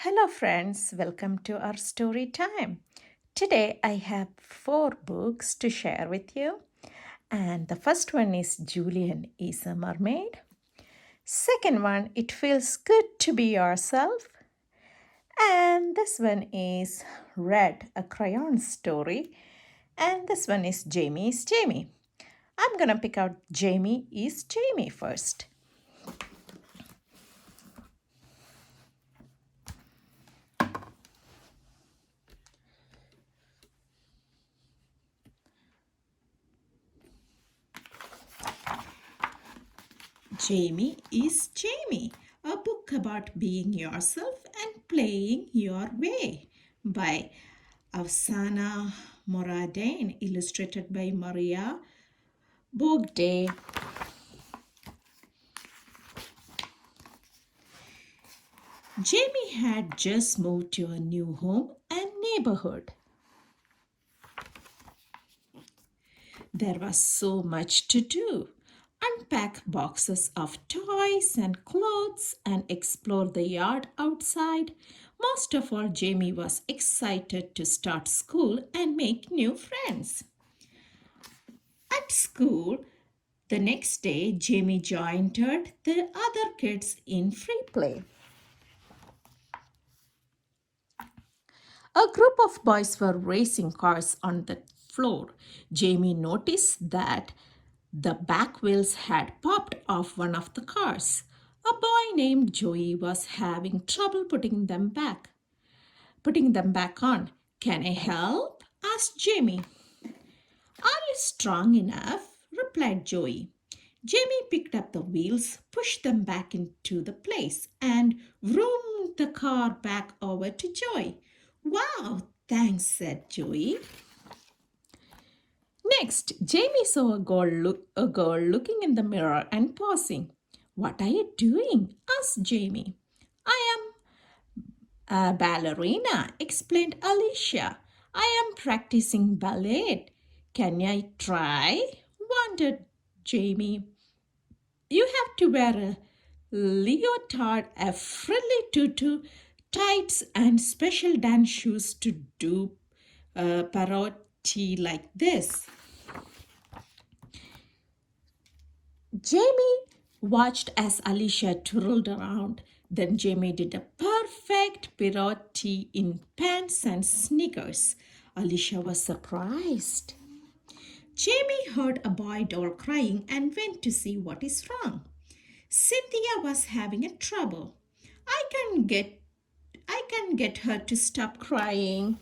Hello, friends. Welcome to our story time. Today, I have four books to share with you. And the first one is Julian is a Mermaid. Second one, It Feels Good to Be Yourself. And this one is Red, a Crayon Story. And this one is Jamie is Jamie. I'm gonna pick out Jamie is Jamie first. Jamie is Jamie, a book about being yourself and playing your way by Avsana Moradin, illustrated by Maria Bogday. Jamie had just moved to a new home and neighborhood. There was so much to do. Unpack boxes of toys and clothes and explore the yard outside. Most of all, Jamie was excited to start school and make new friends. At school, the next day, Jamie joined the other kids in free play. A group of boys were racing cars on the floor. Jamie noticed that the back wheels had popped off one of the cars. A boy named Joey was having trouble putting them back on. Can I help? Asked Jamie. Are you strong enough? Replied Joey. Jamie picked up the wheels, pushed them back into the place, and vroomed the car back over to Joey. Wow, thanks, said Joey. Next, Jamie saw a girl looking in the mirror and pausing. What are you doing? Asked Jamie. I am a ballerina, explained Alicia. I am practicing ballet. Can I try? Wondered Jamie. You have to wear a leotard, a frilly tutu, tights, and special dance shoes to do parotti like this. Jamie watched as Alicia twirled around. Then Jamie did a perfect pirouette in pants and sneakers. Alicia was surprised. Jamie heard a boy doll crying and went to see what is wrong. Cynthia was having a trouble. I can get her to stop crying.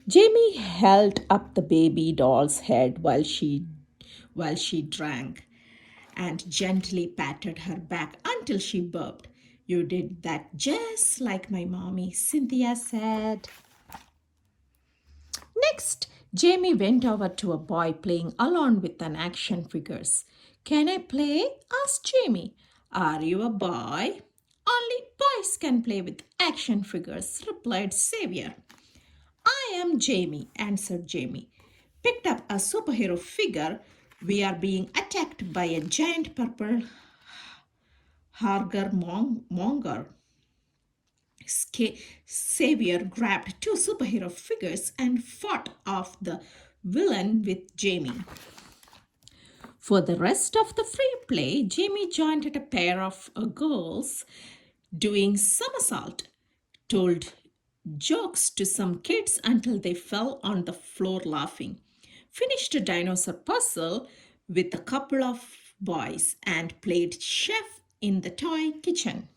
Jamie held up the baby doll's head while she drank and gently patted her back until she burped. You did that just like my mommy, Cynthia said. Next, Jamie went over to a boy playing along with an action figures. Can I play? Asked Jamie. Are you a boy? Only boys can play with action figures, replied Xavier. I am Jamie, answered Jamie. Picked up a superhero figure. We are being attacked by a giant purple harger monger. Xavier grabbed two superhero figures and fought off the villain with Jamie. For the rest of the free play, Jamie joined a pair of girls doing somersault, told jokes to some kids until they fell on the floor laughing, finished a dinosaur puzzle with a couple of boys, and played chef in the toy kitchen.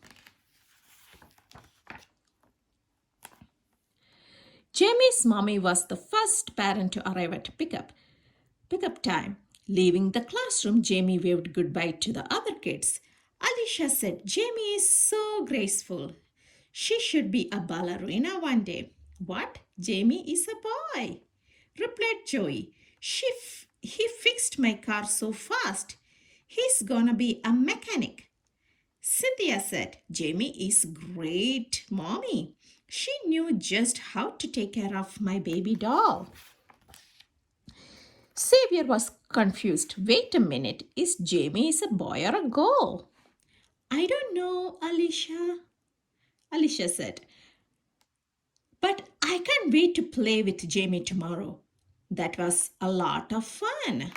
Jamie's mommy was the first parent to arrive at pickup time. Leaving the classroom, Jamie waved goodbye to the other kids. Alicia said, Jamie is so graceful. She should be a ballerina one day. What? Jamie is a boy, replied Joey. He fixed my car so fast. He's gonna be a mechanic. Cynthia said, Jamie is great, mommy. She knew just how to take care of my baby doll. Xavier was confused. Wait a minute, is Jamie a boy or a girl? I don't know, know, Alicia, Alicia said, but I can't wait to play with Jamie tomorrow. That was a lot of fun.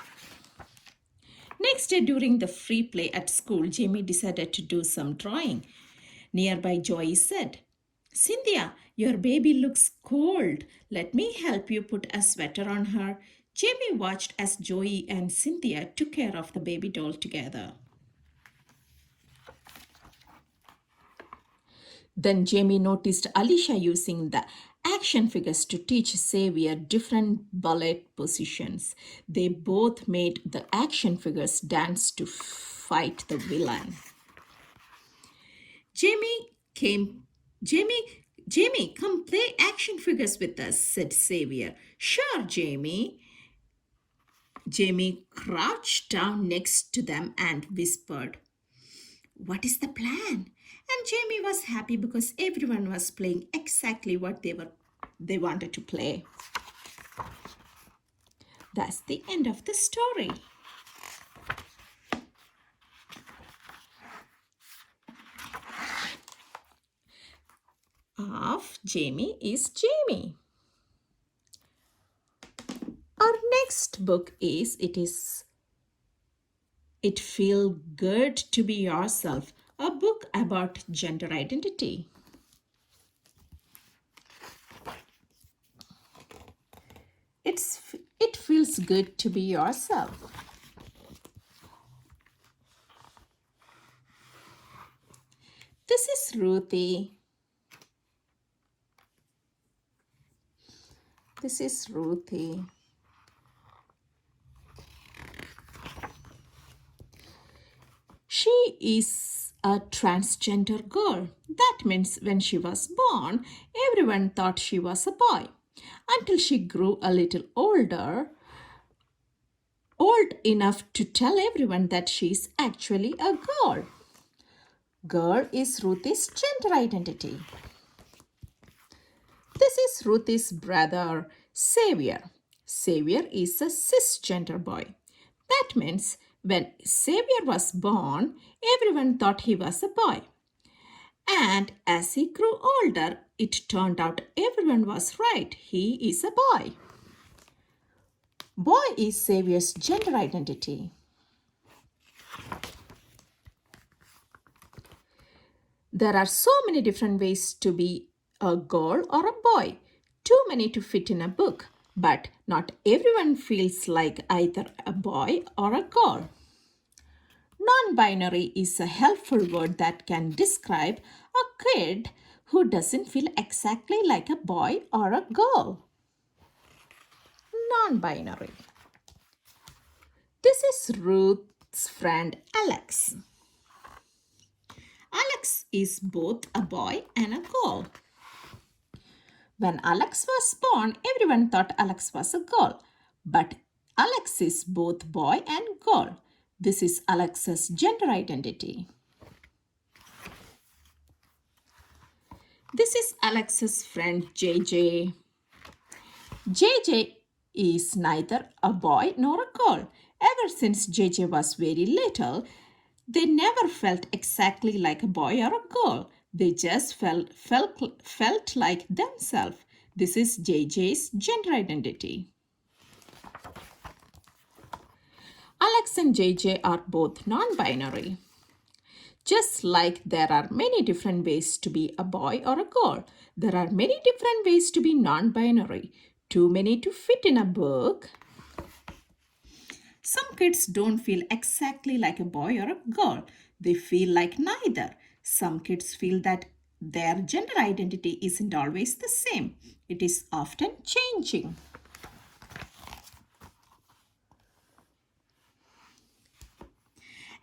Next day, during the free play at school, Jamie decided to do some drawing. Nearby, Joey said, Cynthia, your baby looks cold. Let me help you put a sweater on her. Jamie watched as Joey and Cynthia took care of the baby doll together. Then Jamie noticed Alicia using the action figures to teach Xavier different ballet positions. They both made the action figures dance to fight the villain. Jamie, come play action figures with us, said Xavier. Sure, Jamie. Jamie crouched down next to them and whispered, What is the plan? And Jamie was happy because everyone was playing exactly what they wanted to play. That's the end of the story. Of Jamie is Jamie. Our next book is It Feel Good to Be Yourself, a book about gender identity. It feels good to be yourself. This is Ruthie. This is Ruthie. She is a transgender girl. That means when she was born, everyone thought she was a boy. Until she grew a little older, old enough to tell everyone that she's actually a girl. Girl is Ruthie's gender identity. This is Ruthie's brother, Xavier. Xavier is a cisgender boy. That means when Xavier was born, everyone thought he was a boy. And as he grew older, it turned out everyone was right. He is a boy. Boy is Xavier's gender identity. There are so many different ways to be a girl or a boy. Too many to fit in a book. But not everyone feels like either a boy or a girl. Non-binary is a helpful word that can describe a kid who doesn't feel exactly like a boy or a girl. Non-binary. This is Ruth's friend Alex. Alex is both a boy and a girl. When Alex was born, everyone thought Alex was a girl. But Alex is both boy and girl. This is Alex's gender identity. This is Alex's friend JJ. JJ is neither a boy nor a girl. Ever since JJ was very little, they never felt exactly like a boy or a girl. They just felt like themselves. This is JJ's gender identity. Alex and JJ are both non-binary. Just like there are many different ways to be a boy or a girl, there are many different ways to be non-binary. Too many to fit in a book. Some kids don't feel exactly like a boy or a girl. They feel like neither. Some kids feel that their gender identity isn't always the same. It is often changing.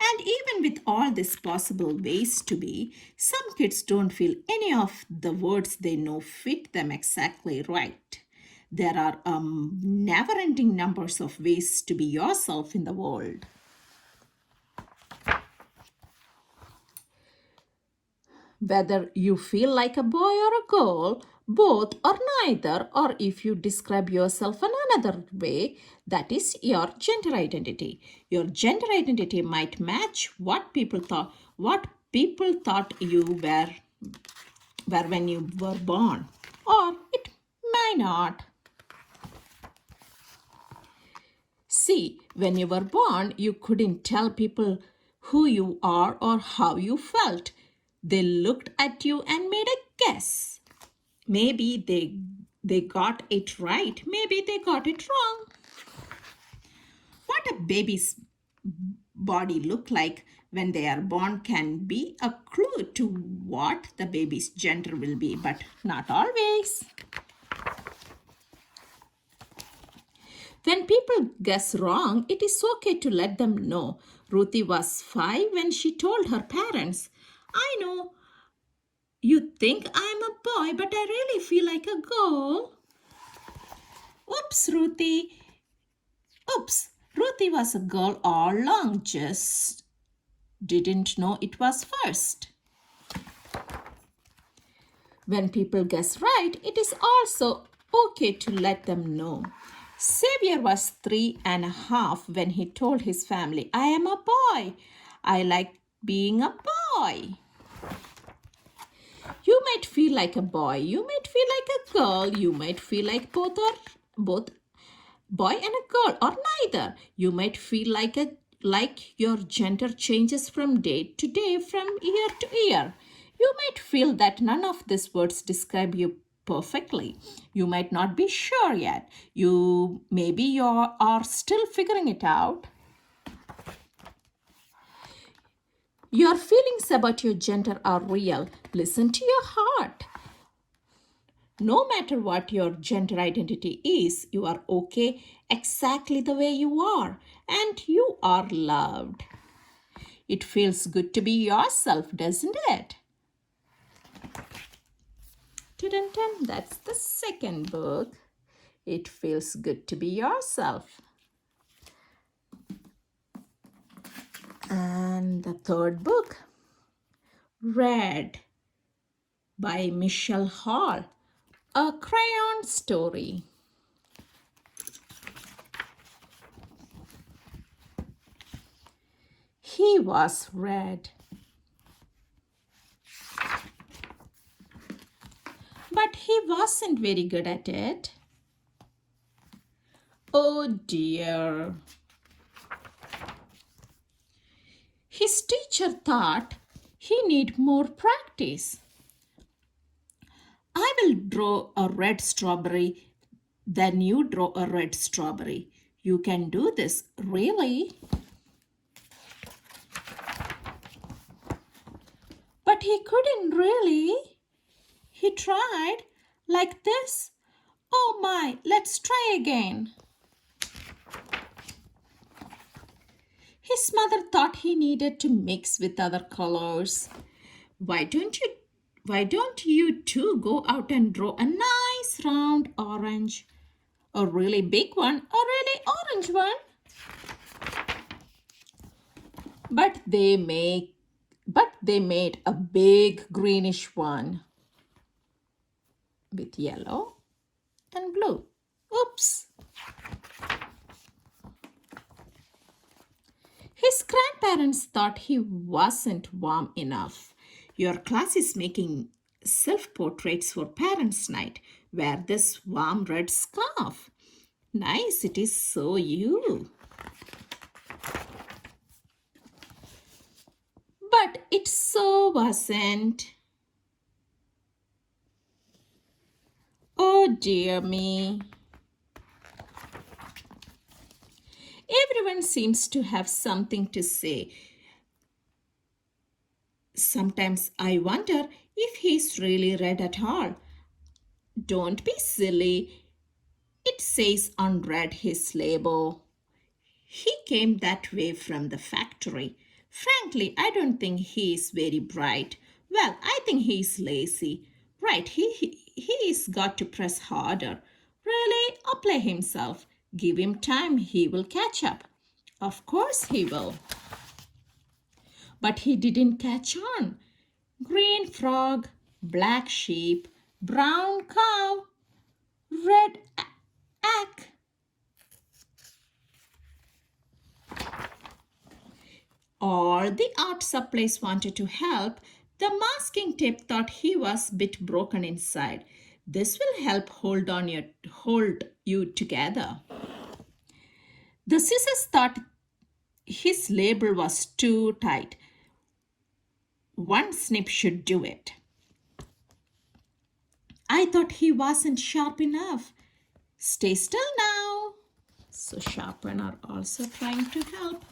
And even with all these possible ways to be, some kids don't feel any of the words they know fit them exactly right. There are never-ending numbers of ways to be yourself in the world. Whether you feel like a boy or a girl, both or neither, or if you describe yourself in another way, that is your gender identity. Your gender identity might match what people thought you were when you were born, or it may not. See, when you were born, you couldn't tell people who you are or how you felt. They looked at you and made a guess. Maybe they got it right, maybe they got it wrong. What a baby's body look like when they are born can be a clue to what the baby's gender will be, but not always. When people guess wrong, it is okay to let them know. Ruthie was 5 when she told her parents, I know you think I'm a boy, but I really feel like a girl. Oops, Ruthie. Oops, Ruthie was a girl all along, just didn't know it was first. When people guess right, it is also okay to let them know. Xavier was 3.5 when he told his family, I am a boy. I like being a boy. You might feel like a boy, you might feel like a girl, you might feel like both boy and a girl or neither. You might feel like your gender changes from day to day, from year to year. You might feel that none of these words describe you perfectly. You might not be sure yet. You are still figuring it out. Your feelings about your gender are real. Listen to your heart. No matter what your gender identity is, you are okay exactly the way you are, and you are loved. It feels good to be yourself, doesn't it? Dun-dun-dun, that's the second book. It feels good to be yourself. And the third book, Red by Michelle Hall, a Crayon Story. He was red. But he wasn't very good at it. Oh dear. His teacher thought he need more practice. I will draw a red strawberry, then you draw a red strawberry. You can do this, really? But he couldn't really. He tried like this. Oh my, let's try again. His mother thought he needed to mix with other colors. Why don't you two go out and draw a nice round orange? A really big one, a really orange one? But they made a big greenish one with yellow and blue. Oops. His grandparents thought he wasn't warm enough. Your class is making self-portraits for parents' night. Wear this warm red scarf. Nice, it is so you. But it so wasn't. Oh dear me. Everyone seems to have something to say. Sometimes I wonder if he's really red at all. Don't be silly. It says on red his label. He came that way from the factory. Frankly, I don't think he is very bright. Well, I think he is lazy. Right, he's got to press harder. Really, apply himself. Give him time, he will catch up. Of course he will. But he didn't catch on. Green frog, black sheep, brown cow, red ack. All the art supplies wanted to help. The masking tape thought he was a bit broken inside. This will help hold you together. The scissors thought his label was too tight. One snip should do it. I thought he wasn't sharp enough. Stay still now. So sharpener also trying to help.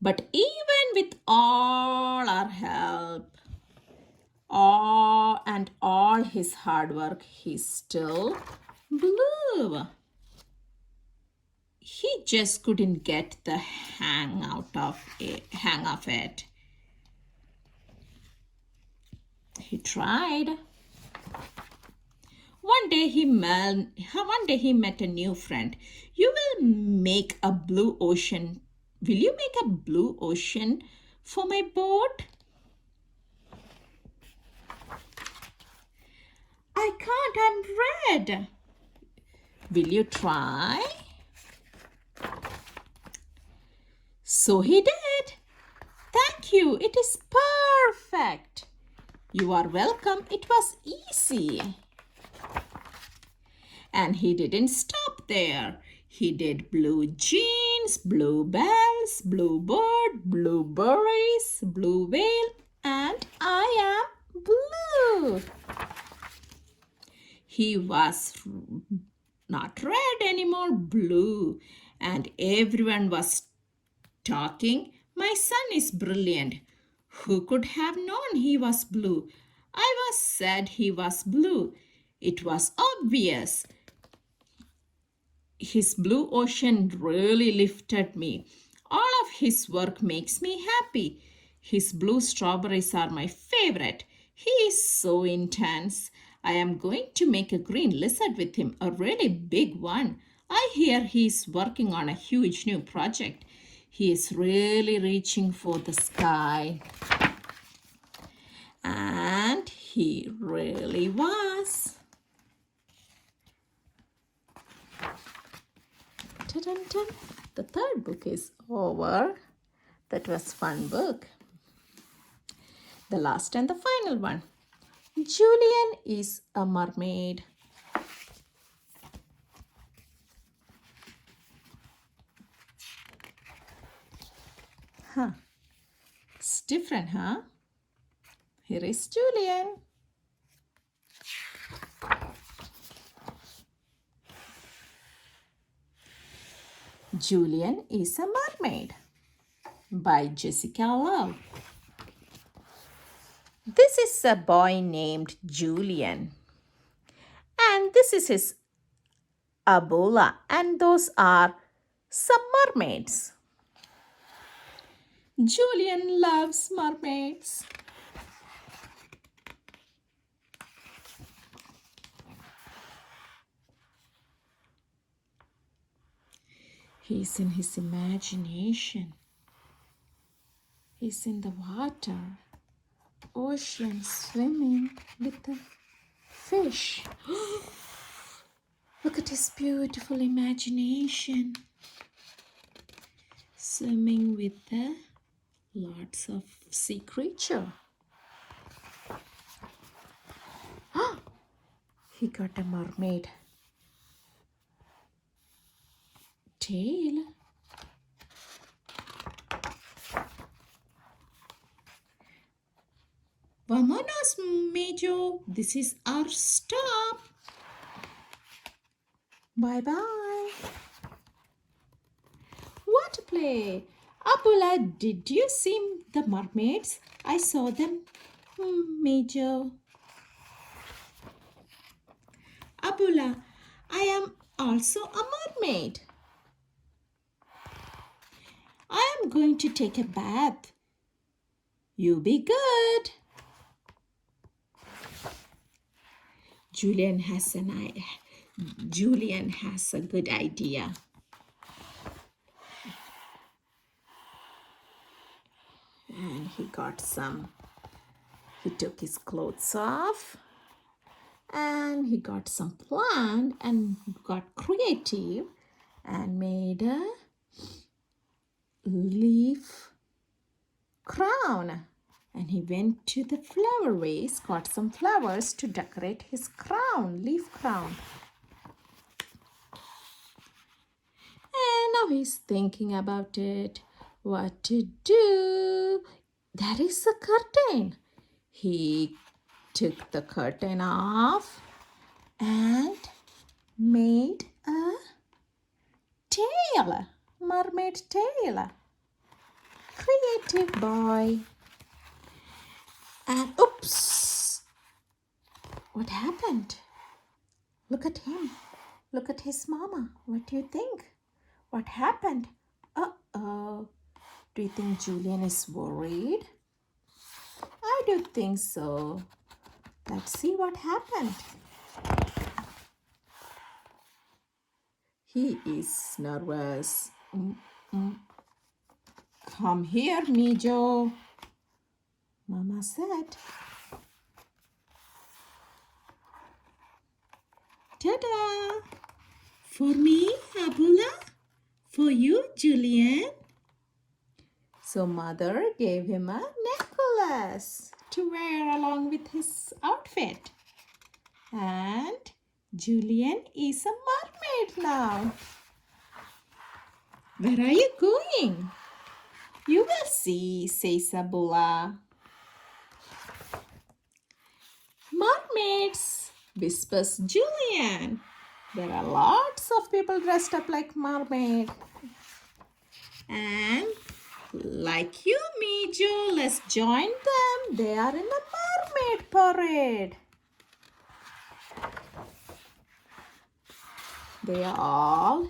But even with all our help, all his hard work, he still blew. He just couldn't get the hang of it. He tried. One day he met a new friend. You will make a blue ocean. Will you make a blue ocean for my boat? I can't, I'm red. Will you try? So he did. Thank you, it is perfect. You are welcome, it was easy. And he didn't stop there. He did blue jeans, blue bells, blue bird, blue berries, blue whale, and I am blue. He was not red anymore, blue. And everyone was talking. My son is brilliant. Who could have known he was blue? I was said he was blue. It was obvious. His blue ocean really lifted me. All of his work makes me happy. His blue strawberries are my favorite. He is so intense. I am going to make a green lizard with him, a really big one. I hear he is working on a huge new project. He is really reaching for the sky. And he really was. Ta-dun-dun. The third book is over. That was fun book. The last and the final one. Julian is a mermaid. It's different, huh? Here is Julian. Julian is a Mermaid by Jessica Aloud. This is a boy named Julian. And this is his Abuela. And those are some mermaids. Julian loves mermaids. He's in his imagination. He's in the water, ocean, swimming with the fish. Look at his beautiful imagination. Swimming with the lots of sea creature. He got a mermaid tail. Vamonos, Major. This is our stop. Bye-bye. Water play. Abuela, did you see the mermaids? I saw them, Major. Abuela, I am also a mermaid. I am going to take a bath. You be good. Julian has a good idea. And he took his clothes off and he got some plant and got creative and made a leaf crown. And he went to the flower vase, got some flowers to decorate his crown, leaf crown. And now he's thinking about it, what to do. There is a curtain. He took the curtain off and made a tail, mermaid tail. Creative boy. And oops, what happened? Look at him. Look at his mama. What do you think? What happened? Uh-oh. Do you think Julian is worried? I do think so. Let's see what happened. He is nervous. Come here, Mijo, Mama said. Ta-da! For me, Abula. For you, Julian. So mother gave him a necklace to wear along with his outfit. And Julian is a mermaid now. Where are you going? You will see, says Abula. Mermaids, whispers Julian. There are lots of people dressed up like mermaid. And like you, Mijo, let's join them. They are in the mermaid parade. They all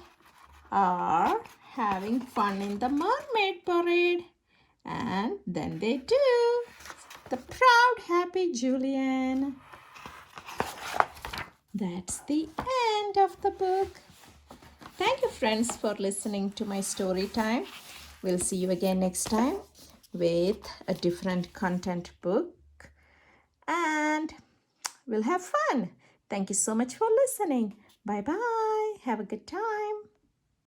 are having fun in the mermaid parade. And then they do. The proud, happy Julian. That's the end of the book. Thank you, friends, for listening to my story time. We'll see you again next time with a different content book. And we'll have fun. Thank you so much for listening. Bye-bye. Have a good time.